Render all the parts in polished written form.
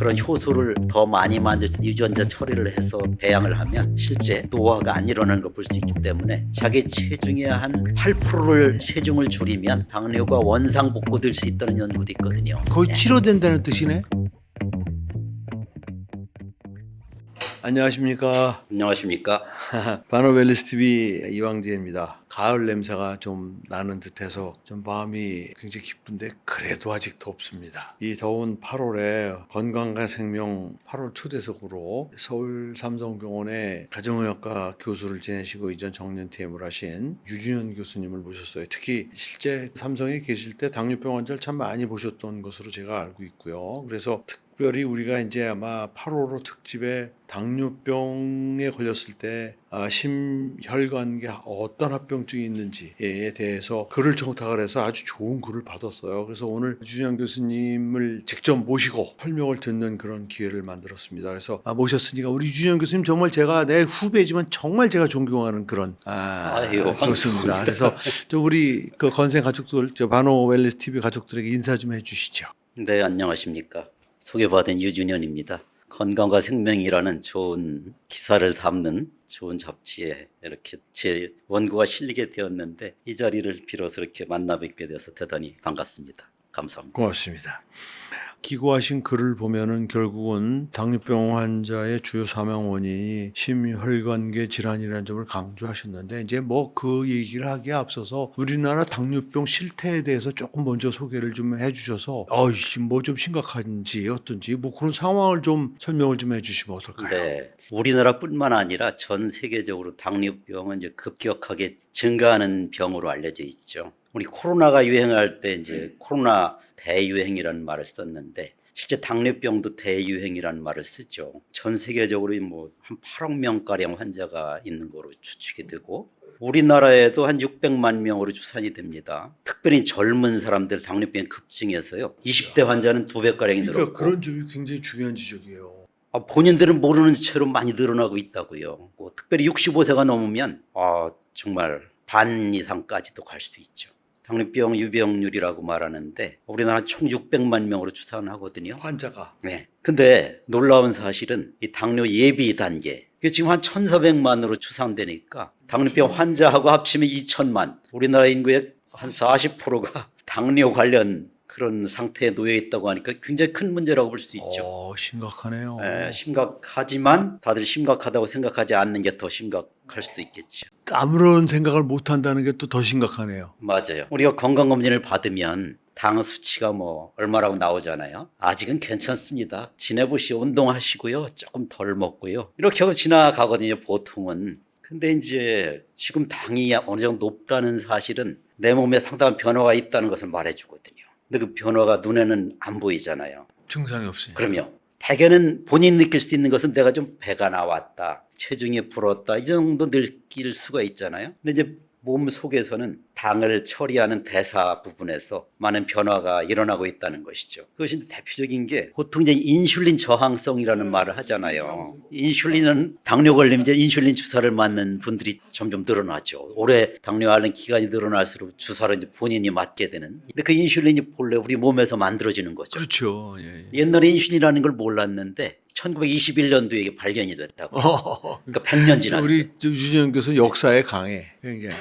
그런 효소를 더 많이 만들어서 유전자 처리를 해서 배양을 하면 실제 노화가 안 일어나는 걸 볼 수 있기 때문에 자기 체중의 한 8%를 체중을 줄이면 당뇨가 원상복구될 수 있다는 연구도 있거든요. 거의 예. 치료된다는 뜻이네. 안녕하십니까. 안녕하십니까? 바노 웰리스 TV 이왕재입니다. 가을 냄새가 좀 나는 듯해서 좀 마음이 굉장히 기쁜데 그래도 아직 덥습니다. 이 더운 8월에 건강과 생명 8월 초대석으로 서울 삼성병원의 가정의학과 교수를 지내시고 이전 정년퇴임을 하신 유준현 교수님을 모셨어요. 특히 실제 삼성에 계실 때 당뇨병 환자를 참 많이 보셨던 것으로 제가 알고 있고요. 그래서 특별히 우리가 이제 아마 8.15 특집에 당뇨병에 걸렸을 때 심혈관계 어떤 합병증이 있는지에 대해서 글을 청탁을 해서 아주 좋은 글을 받았어요. 그래서 오늘 유준현 교수님을 직접 모시고 설명을 듣는 그런 기회를 만들었습니다. 그래서 모셨으니까 우리 유준현 교수님 정말 제가 내 후배지만 정말 제가 존경하는 그런 교수입니다. 그래서 우리 그 건생 가족들, 바노 웰리스 TV 가족들에게 인사 좀 해주시죠. 네, 안녕하십니까? 소개받은 유준현입니다. 건강과 생명이라는 좋은 기사를 담는 좋은 잡지에 이렇게 제 원고가 실리게 되었는데 이 자리를 빌어서 이렇게 만나 뵙게 돼서 대단히 반갑습니다. 감사합니다. 고맙습니다. 기고하신 글을 보면은 결국은 당뇨병 환자의 주요 사망 원인이 심혈관계 질환이라는 점을 강조하셨는데 이제 뭐 그 얘기를 하기에 앞서서 우리나라 당뇨병 실태에 대해서 조금 먼저 소개를 좀 해주셔서 뭐 좀 심각한지 어떤지 뭐 그런 상황을 좀 설명을 좀 해주시면 어떨까요? 네, 우리나라뿐만 아니라 전 세계적으로 당뇨병은 이제 급격하게 증가하는 병으로 알려져 있죠. 우리 코로나가 유행할 때 이제 코로나 대유행이라는 말을 썼는데 실제 당뇨병도 대유행이라는 말을 쓰죠. 전 세계적으로 뭐 한 8억 명가량 환자가 있는 거로 추측이 되고 우리나라에도 한 600만 명으로 추산이 됩니다. 특별히 젊은 사람들 당뇨병 급증해서요. 20대 환자는 2배가량이 늘었고 그런 점이 굉장히 중요한 지적이에요. 본인들은 모르는 채로 많이 늘어나고 있다고요. 특별히 65세가 넘으면 정말 반 이상까지도 갈 수 있죠. 당뇨병 유병률이라고 말하는데 우리나라 총 600만 명으로 추산하거든요. 환자가. 네. 근데 놀라운 사실은 이 당뇨 예비 단계 이게 지금 한 1,400만으로 추산되니까 당뇨병 환자하고 합치면 2,000만. 우리나라 인구의 한 40%가 당뇨 관련 그런 상태에 놓여 있다고 하니까 굉장히 큰 문제라고 볼 수 있죠. 심각하네요. 네, 심각하지만 다들 심각하다고 생각하지 않는 게 더 심각할 수도 있겠죠. 아무런 생각을 못 한다는 게 또 더 심각하네요. 맞아요. 우리가 건강검진을 받으면 당 수치가 뭐 얼마라고 나오잖아요. 아직은 괜찮습니다. 지내보시오. 운동하시고요. 조금 덜 먹고요. 이렇게 하고 지나가거든요. 보통은. 근데 이제 지금 당이 어느 정도 높다는 사실은 내 몸에 상당한 변화가 있다는 것을 말해주거든요. 근데 그 변화가 눈에는 안 보이잖아요. 증상이 없으니까. 그럼요. 대개는 본인이 느낄 수 있는 것은 내가 좀 배가 나왔다, 체중이 불었다 이 정도 느낄 수가 있잖아요. 근데 이제 몸 속에서는 당을 처리하는 대사 부분에서 많은 변화가 일어나고 있다는 것이죠. 그것이 대표적인 게 보통 이제 인슐린 저항성이라는 말을 하잖아요. 인슐린은 당뇨 걸리면 이제 인슐린 주사를 맞는 분들이 점점 늘어나죠. 오래 당뇨 앓는 기간이 늘어날수록 주사를 이제 본인이 맞게 되는. 근데 그 인슐린이 본래 우리 몸에서 만들어지는 거죠. 그렇죠. 예. 옛날에 인슐린이라는 걸 몰랐는데 1921년도에 이게 발견이 됐다고. 그러니까 100년 지났어요. 우리 유진현 교수 역사에 강해. 굉장히.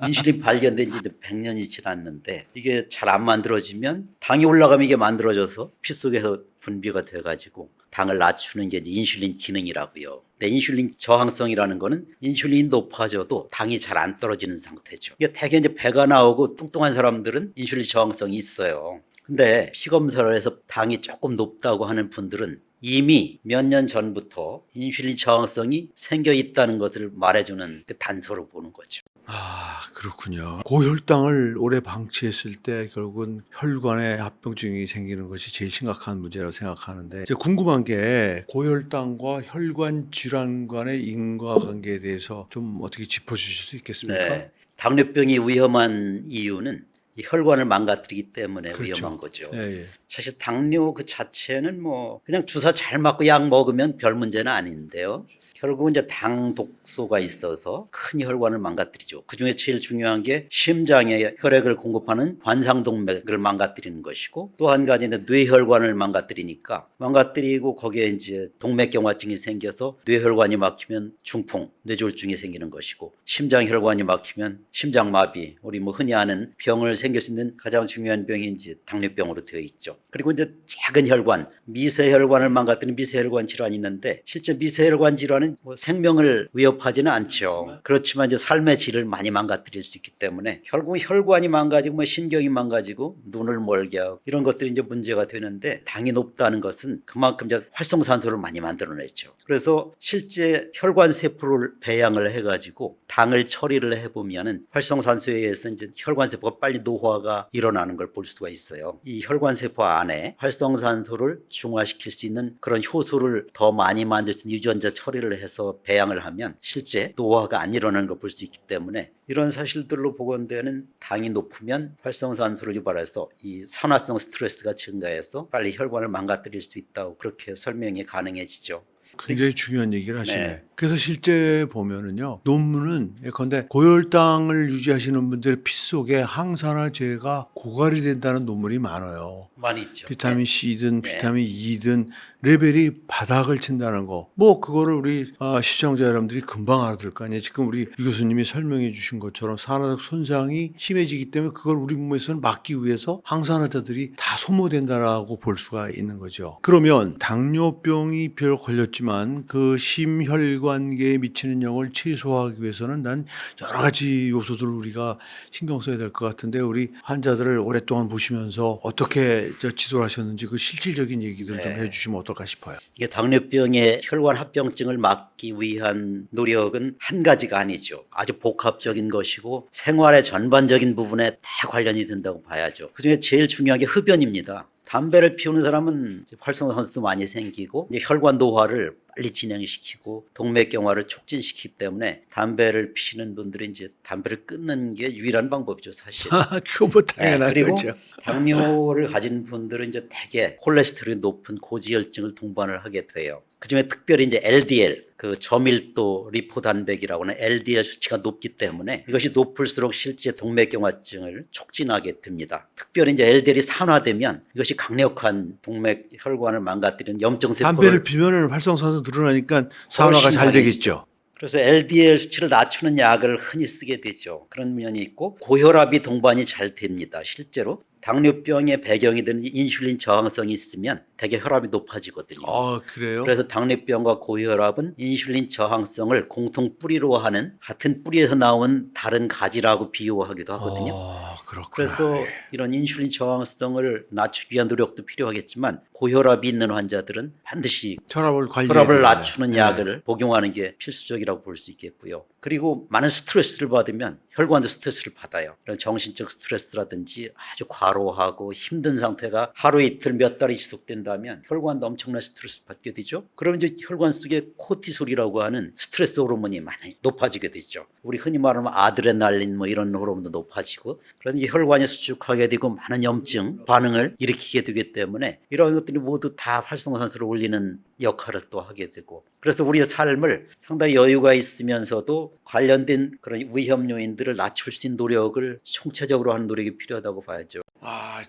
인슐린 발견된 지 100년이 지났는데 이게 잘 안 만들어지면 당이 올라가면 이게 만들어져서 피 속에서 분비가 돼가지고 당을 낮추는 게 이제 인슐린 기능이라고요. 근데 인슐린 저항성이라는 거는 인슐린이 높아져도 당이 잘 안 떨어지는 상태죠. 이게 대개 이제 배가 나오고 뚱뚱한 사람들은 인슐린 저항성이 있어요. 근데 피 검사를 해서 당이 조금 높다고 하는 분들은 이미 몇 년 전부터 인슐린 저항성이 생겨 있다는 것을 말해주는 그 단서로 보는 거죠. 그렇군요. 고혈당을 오래 방치했을 때 결국은 혈관에 합병증이 생기는 것이 제일 심각한 문제라고 생각하는데 이제 궁금한 게 고혈당과 혈관 질환 간의 인과관계에 대해서 좀 어떻게 짚어주실 수 있겠습니까? 네. 당뇨병이 위험한 이유는 이 혈관을 망가뜨리기 때문에 그렇죠. 위험한 거죠. 예. 사실 당뇨 그 자체는 뭐 그냥 주사 잘 맞고 약 먹으면 별 문제는 아닌데요. 결국은 이제 당 독소가 있어서 큰 혈관을 망가뜨리죠. 그중에 제일 중요한 게 심장에 혈액을 공급하는 관상동맥을 망가뜨리는 것이고, 또 한 가지는 뇌혈관을 망가뜨리고 거기에 이제 동맥경화증이 생겨서 뇌혈관이 막히면 중풍, 뇌졸중이 생기는 것이고, 심장혈관이 막히면 심장마비, 우리 뭐 흔히 아는 병을 생길 수 있는 가장 중요한 병이 이제 당뇨병으로 되어 있죠. 그리고 이제 작은 혈관, 미세혈관을 망가뜨리는 미세혈관 질환이 있는데, 실제 미세혈관 질환은 뭐 생명을 위협하지는 않죠. 그렇지만 이제 삶의 질을 많이 망가뜨릴 수 있기 때문에 결국 혈관이 망가지고 뭐 신경이 망가지고 눈을 멀게 하고 이런 것들이 이제 문제가 되는데, 당이 높다는 것은 그만큼 이제 활성산소를 많이 만들어내죠. 그래서 실제 혈관 세포를 배양을 해가지고 당을 처리를 해보면은 활성산소에 의해서 이제 혈관 세포가 빨리 노화가 일어나는 걸 볼 수가 있어요. 이 혈관 세포 안에 활성산소를 중화시킬 수 있는 그런 효소를 더 많이 만들 수 있는 유전자 처리를 해서 배양을 하면 실제 노화가 안 일어나는 걸 볼 수 있기 때문에, 이런 사실들로 보건대는 당이 높으면 활성산소를 유발해서 이 산화성 스트레스가 증가해서 빨리 혈관을 망가뜨릴 수 있다고 그렇게 설명이 가능해지죠. 굉장히 중요한 얘기를 하시네. 네. 그래서 실제 보면은요, 논문은 예컨대 고혈당을 유지하시는 분들의 피 속에 항산화제가 고갈이 된다는 논문이 많아요. 많이 있죠. 비타민 C든 네. 비타민 E든 레벨이 바닥을 친다는 거. 뭐 그거를 우리 시청자 여러분들이 금방 알아들 거 아니에요. 지금 우리 유 교수님이 설명해 주신 것처럼 산화적 손상이 심해지기 때문에 그걸 우리 몸에서는 막기 위해서 항산화제들이 다 소모된다라고 볼 수가 있는 거죠. 그러면 당뇨병이 비록 걸렸지만 그 심혈관계에 미치는 영향을 최소화하기 위해서는 난 여러 가지 요소들을 우리가 신경 써야 될 것 같은데, 우리 환자들을 오랫동안 보시면서 어떻게 지도를 하셨는지 그 실질적인 얘기들 좀 네. 해주시면 어떨까 싶어요. 이게 당뇨병의 혈관 합병증을 막기 위한 노력은 한 가지가 아니죠. 아주 복합적인 것이고 생활의 전반적인 부분에 다 관련이 된다고 봐야죠. 그중에 제일 중요한 게 흡연입니다. 담배를 피우는 사람은 활성산소도 많이 생기고 이제 혈관 노화를 빨리 진행시키고 동맥경화를 촉진시키기 때문에 담배를 피시는 분들은 이제 담배를 끊는 게 유일한 방법이죠, 사실. 그거 뭐 당연한 그리고 거죠. 당뇨를 가진 분들은 이제 대개 콜레스테롤이 높은 고지혈증을 동반을 하게 돼요. 그중에 특별히 이제 LDL, 그 저밀도 리포단백이라고 하는 LDL 수치가 높기 때문에 이것이 높을수록 실제 동맥경화증을 촉진하게 됩니다. 특별히 이제 LDL이 산화되면 이것이 강력한 동맥 혈관을 망가뜨리는 염증 세포를, 담배를 피면은 활성산소 늘어나니까 산화가 훨씬 잘 강해지죠. 되겠죠. 그래서 LDL 수치를 낮추는 약을 흔히 쓰게 되죠. 그런 면이 있고, 고혈압이 동반이 잘 됩니다. 실제로 당뇨병의 배경이 되는 인슐린 저항성이 있으면 대개 혈압이 높아지거든요. 그래요? 그래서 당뇨병과 고혈압은 인슐린 저항성을 공통 뿌리로 하는, 같은 뿌리에서 나온 다른 가지라고 비유하기도 하거든요. 그렇구나. 그래서 이런 인슐린 저항성을 낮추기 위한 노력도 필요하겠지만, 고혈압이 있는 환자들은 반드시 혈압을 낮추는 약을 복용하는 게 필수적이라고 볼 수 있겠고요. 그리고 많은 스트레스를 받으면 혈관도 스트레스를 받아요. 이런 정신적 스트레스라든지 아주 과로하고 힘든 상태가 하루 이틀 몇 달이 지속된다면 혈관도 엄청난 스트레스 받게 되죠. 그러면 이제 혈관 속에 코티솔이라고 하는 스트레스 호르몬이 많이 높아지게 되죠. 우리 흔히 말하면 아드레날린 뭐 이런 호르몬도 높아지고, 그러니 혈관이 수축하게 되고 많은 염증 반응을 일으키게 되기 때문에 이런 것들이 모두 다 활성산소를 올리는 역할을 또 하게 되고, 그래서 우리의 삶을 상당히 여유가 있으면서도 관련된 그런 위험 요인들을 낮출 수 있는 노력을 총체적으로 하는 노력이 필요하다고 봐야죠.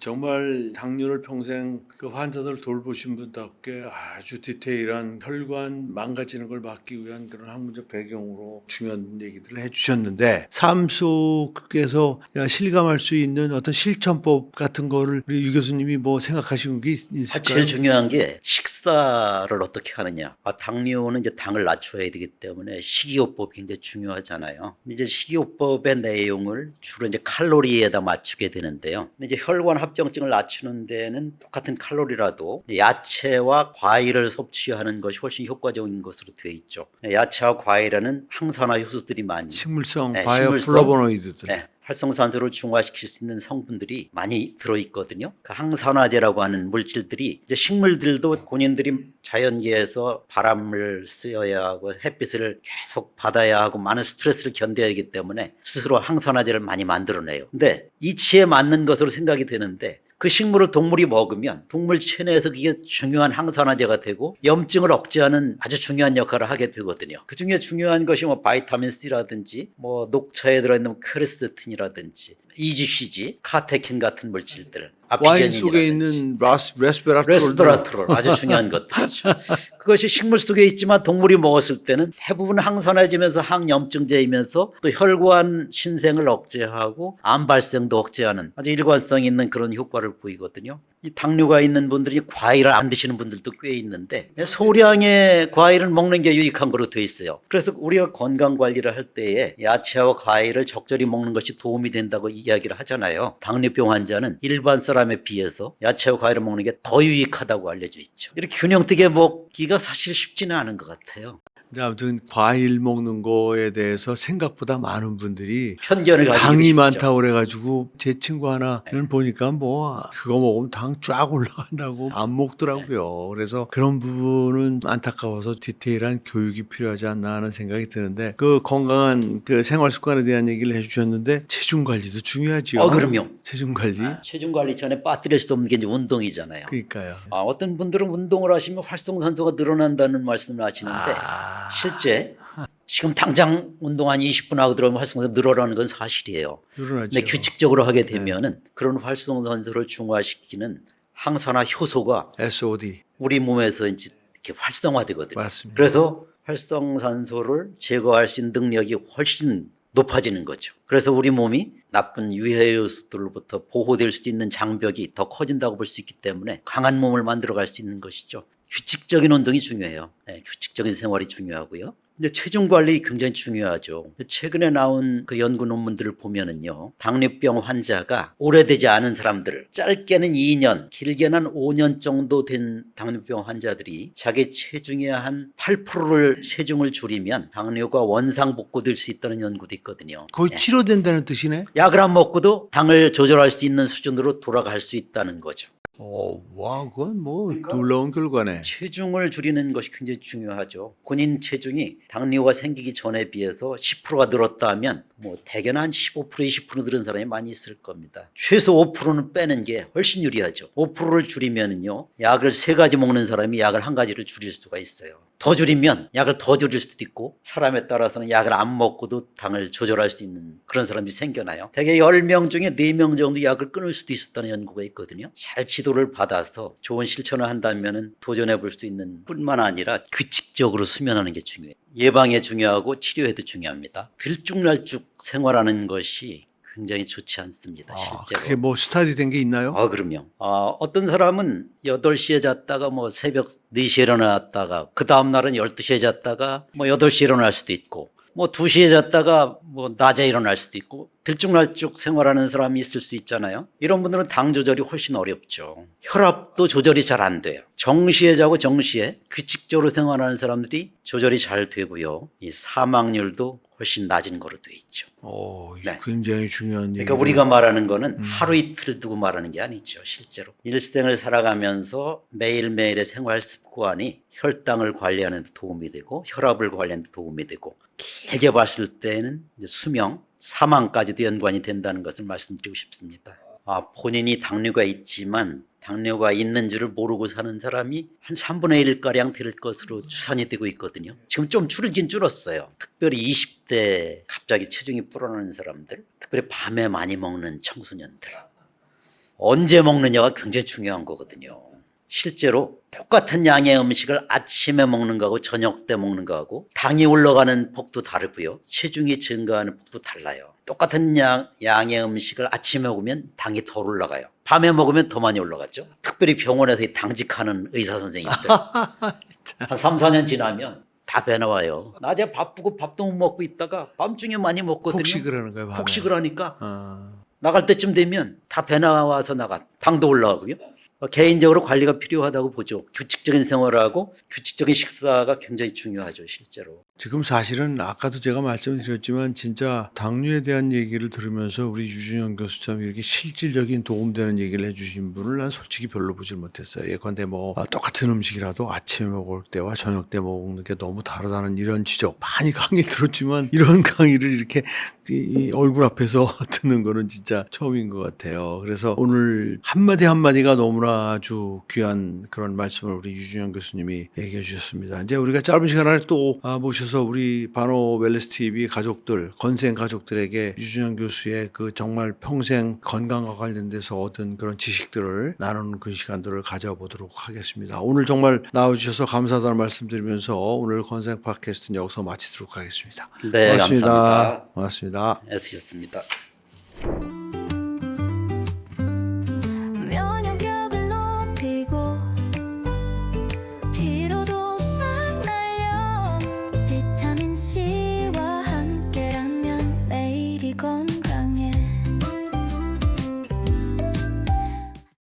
정말 당뇨를 평생 그 환자들 돌보신 분답게 아주 디테일한 혈관 망가지는 걸 막기 위한 그런 학문적 배경으로 중요한 얘기들을 해주셨는데, 삶 속에서 실감할 수 있는 어떤 실천법 같은 거를 우리 유 교수님이 뭐 생각하시는 게 있을까요? 제일 중요한 게 식사를 어떻게 하느냐. 당뇨는 이제 당을 낮춰야 되기 때문에 식이요법이 굉장히 중요하잖아요. 이제 식이요법의 내용을 주로 이제 칼로리에다 맞추게 되는데요. 이제 혈관 합병증을 낮추는 데는 똑같은 칼로리라도 야채와 과일을 섭취하는 것이 훨씬 효과적인 것으로 되어 있죠. 야채와 과일에는 항산화 효소들이 많이, 식물성 네, 바이오플라보노이드들. 네, 활성산소를 중화시킬 수 있는 성분들이 많이 들어있거든요. 그 항산화제라고 하는 물질들이 이제 식물들도 본인들이 자연계에서 바람을 쐬어야 하고 햇빛을 계속 받아야 하고 많은 스트레스를 견뎌야 하기 때문에 스스로 항산화제를 많이 만들어내요. 근데 이치에 맞는 것으로 생각이 되는데 그 식물을 동물이 먹으면 동물 체내에서 그게 중요한 항산화제가 되고 염증을 억제하는 아주 중요한 역할을 하게 되거든요. 그 중에 중요한 것이 뭐 바이타민 C라든지 뭐 녹차에 들어있는 퀘르세틴이라든지 EGCG, 카테킨 같은 물질들, 와인 속에 있는 레스베라트롤 아주 중요한 것들이죠. 그것이 식물 속에 있지만 동물이 먹었을 때는 대부분 항산화제면서 항염증제이면서 또 혈관 신생을 억제하고 암 발생도 억제하는 아주 일관성 있는 그런 효과를 보이거든요. 이 당뇨가 있는 분들이 과일을 안 드시는 분들도 꽤 있는데 소량의 과일을 먹는 게 유익한 거로 돼 있어요. 그래서 우리가 건강 관리를 할 때에 야채와 과일을 적절히 먹는 것이 도움이 된다고 이야기를 하잖아요. 당뇨병 환자는 일반 사람에 비해서 야채와 과일을 먹는 게 더 유익하다고 알려져 있죠. 이렇게 균형되게 먹기가 사실 쉽지는 않은 것 같아요. 근데 아무튼 과일 먹는 거에 대해서 생각보다 많은 분들이 편견을 가지고 당이 싶죠. 많다고 그래가지고 제 친구 하나는 보니까 뭐 그거 먹으면 당 쫙 올라간다고 안 먹더라고요. 그래서 그런 부분은 안타까워서 디테일한 교육이 필요하지 않나 하는 생각이 드는데 그 건강한 그 생활 습관에 대한 얘기를 해주셨는데 체중 관리도 중요하지요. 그럼요. 체중 관리. 체중 관리 전에 빠뜨릴 수 없는 게 이제 운동이잖아요. 그러니까요. 어떤 분들은 운동을 하시면 활성산소가 늘어난다는 말씀을 하시는데 실제 지금 당장 운동 한 20분 하고 들어오면 활성산소 늘어나는 건 사실이에요. 늘어나죠. 근데 규칙적으로 하게 되면은 그런 활성산소를 중화시키는 항산화 효소가 SOD. 우리 몸에서 이제 이렇게 활성화되거든요. 맞습니다. 그래서 활성산소를 제거할 수 있는 능력이 훨씬 높아지는 거죠. 그래서 우리 몸이 나쁜 유해 요소들로부터 보호될 수 있는 장벽이 더 커진다고 볼 수 있기 때문에 강한 몸을 만들어갈 수 있는 것이죠. 규칙적인 운동이 중요해요. 네, 규칙적인 생활이 중요하고요. 근데 체중 관리 굉장히 중요하죠. 최근에 나온 그 연구 논문들을 보면은요, 당뇨병 환자가 오래되지 않은 사람들, 짧게는 2년, 길게는 5년 정도 된 당뇨병 환자들이 자기 체중의 한 8%를 체중을 줄이면 당뇨가 원상복구될 수 있다는 연구도 있거든요. 거의 치료된다는 뜻이네. 약을 안 먹고도 당을 조절할 수 있는 수준으로 돌아갈 수 있다는 거죠. 와, 그건 뭐 놀라운 결과네. 체중을 줄이는 것이 굉장히 중요하죠. 본인 체중이 당뇨가 생기기 전에 비해서 10%가 늘었다 하면 뭐 대개는 한 15%, 20% 늘은 사람이 많이 있을 겁니다. 최소 5%는 빼는 게 훨씬 유리하죠. 5%를 줄이면은요, 약을 3가지 먹는 사람이 약을 1가지를 줄일 수가 있어요. 더 줄이면 약을 더 줄일 수도 있고 사람에 따라서는 약을 안 먹고도 당을 조절할 수 있는 그런 사람들이 생겨나요. 대개 10명 중에 4명 정도 약을 끊을 수도 있었다는 연구가 있거든요. 잘 지도를 받아서 좋은 실천을 한다면 도전해 볼 수 있는 뿐만 아니라 규칙적으로 수면하는 게 중요해요. 예방에 중요하고 치료에도 중요합니다. 들쭉날쭉 생활하는 것이 굉장히 좋지 않습니다. 실제로. 그게 뭐 스타디 된 게 있나요? 그럼요. 어떤 사람은 8시에 잤다가 뭐 새벽 4시에 일어났다가 그 다음날은 12시에 잤다가 뭐 8시에 일어날 수도 있고 뭐 2시에 잤다가 뭐 낮에 일어날 수도 있고 들쭉날쭉 생활하는 사람이 있을 수 있잖아요. 이런 분들은 당 조절이 훨씬 어렵죠. 혈압도 조절이 잘 안 돼요. 정시에 자고 정시에 규칙적으로 생활하는 사람들이 조절이 잘 되고요. 이 사망률도 훨씬 낮은 거로 돼 있죠. 네. 굉장히 중요한 얘기. 그러니까 우리가 말하는 거는 하루 이틀 두고 말하는 게 아니죠. 실제로 일생을 살아가면서 매일매일의 생활 습관이 혈당을 관리하는 데 도움이 되고 혈압을 관리하는 데 도움이 되고 길게 봤을 때는 이제 수명, 사망까지도 연관이 된다는 것을 말씀드리고 싶습니다. 본인이 당뇨가 있지만 당뇨가 있는 줄을 모르고 사는 사람이 한 3분의 1가량 될 것으로 추산이 되고 있거든요. 지금 좀 줄긴 줄었어요. 특별히 20대 갑자기 체중이 불어나는 사람들, 특별히 밤에 많이 먹는 청소년들. 언제 먹느냐가 굉장히 중요한 거거든요. 실제로 똑같은 양의 음식을 아침에 먹는 거하고 저녁 때 먹는 거하고 당이 올라가는 폭도 다르고요. 체중이 증가하는 폭도 달라요. 똑같은 양의 음식을 아침에 먹으면 당이 덜 올라가요. 밤에 먹으면 더 많이 올라가죠. 특별히 병원에서 당직하는 의사 선생님들 한 3, 4년 지나면 다 배 나와요. 낮에 바쁘고 밥도 못 먹고 있다가 밤중에 많이 먹거든요. 폭식을 하는 거예요. 밤에. 폭식을 하니까 나갈 때쯤 되면 다 배 나와서 당도 올라가고요. 개인적으로 관리가 필요하다고 보죠. 규칙적인 생활하고 규칙적인 식사가 굉장히 중요하죠, 실제로. 지금 사실은 아까도 제가 말씀드렸지만 진짜 당뇨에 대한 얘기를 들으면서 우리 유준영 교수처럼 이렇게 실질적인 도움되는 얘기를 해주신 분을 난 솔직히 별로 보질 못했어요. 예컨대 뭐 똑같은 음식이라도 아침에 먹을 때와 저녁 때 먹는 게 너무 다르다는 이런 지적 많이 강의 들었지만 이런 강의를 이렇게 이 얼굴 앞에서 듣는 거는 진짜 처음인 것 같아요. 그래서 오늘 한마디 한마디가 너무나 아주 귀한 그런 말씀을 우리 유준영 교수님이 얘기해 주셨습니다. 이제 우리가 짧은 시간 안에 또 모셔서 우리 바노 웰리스 TV 가족들, 건생 가족들에게 유준영 교수의 그 정말 평생 건강과 관련돼서 얻은 그런 지식들을 나누는 그 시간들을 가져보도록 하겠습니다. 오늘 정말 나와주셔서 감사하다는 말씀드리면서 오늘 건생 팟캐스트는 여기서 마치도록 하겠습니다. 네, 고맙습니다. 감사합니다. 고맙습니다. 애쓰셨습니다.